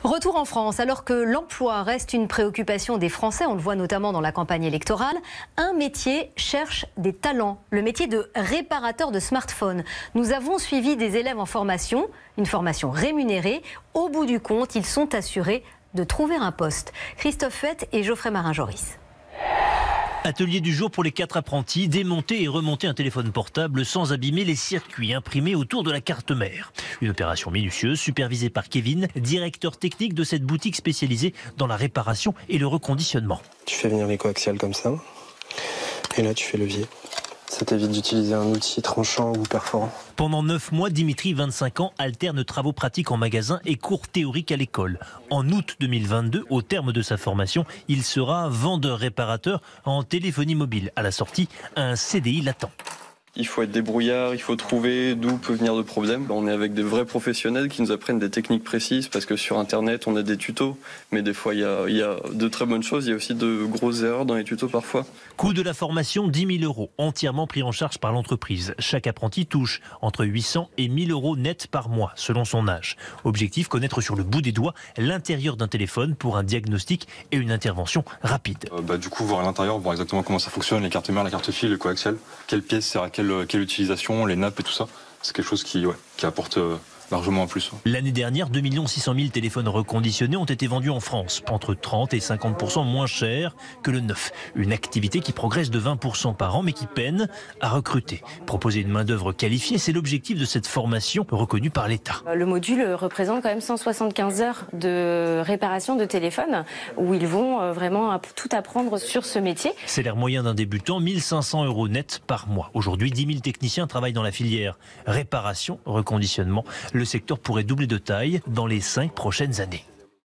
Retour en France, alors que l'emploi reste une préoccupation des Français, on le voit notamment dans la campagne électorale, un métier cherche des talents, le métier de réparateur de smartphone. Nous avons suivi des élèves en formation, une formation rémunérée. Au bout du compte, ils sont assurés de trouver un poste. Christophe Fett et Geoffrey Marin-Joris. Atelier du jour pour les 4 apprentis, démonter et remonter un téléphone portable sans abîmer les circuits imprimés autour de la carte mère. Une opération minutieuse supervisée par Kevin, directeur technique de cette boutique spécialisée dans la réparation et le reconditionnement. Tu fais venir les coaxiales comme ça, et là tu fais levier. Ça t'évite d'utiliser un outil tranchant ou perforant. Pendant 9 mois, Dimitri, 25 ans, alterne travaux pratiques en magasin et cours théoriques à l'école. En août 2022, au terme de sa formation, il sera vendeur-réparateur en téléphonie mobile. À la sortie, un CDI l'attend. Il faut être débrouillard, il faut trouver d'où peut venir le problème. On est avec des vrais professionnels qui nous apprennent des techniques précises parce que sur Internet, on a des tutos. Mais des fois, il y a de très bonnes choses. Il y a aussi de grosses erreurs dans les tutos parfois. Coût de la formation, 10 000 €, entièrement pris en charge par l'entreprise. Chaque apprenti touche entre 800 et 1 000 € net par mois, selon son âge. Objectif, connaître sur le bout des doigts l'intérieur d'un téléphone pour un diagnostic et une intervention rapide. Du coup, voir à l'intérieur, voir exactement comment ça fonctionne, les cartes mères, la carte fille, le coaxial, quelle pièce sert à quelle utilisation, les nappes et tout ça. C'est quelque chose qui apporte largement en plus. L'année dernière, 2 600 000 téléphones reconditionnés ont été vendus en France, entre 30 et 50% moins cher que le neuf. Une activité qui progresse de 20% par an, mais qui peine à recruter. Proposer une main-d'œuvre qualifiée, c'est l'objectif de cette formation reconnue par l'État. Le module représente quand même 175 heures de réparation de téléphone, où ils vont vraiment tout apprendre sur ce métier. Salaire moyen d'un débutant, 1 500 € net par mois. Aujourd'hui, 10 000 techniciens travaillent dans la filière réparation, reconditionnement. Le secteur pourrait doubler de taille dans les 5 prochaines années.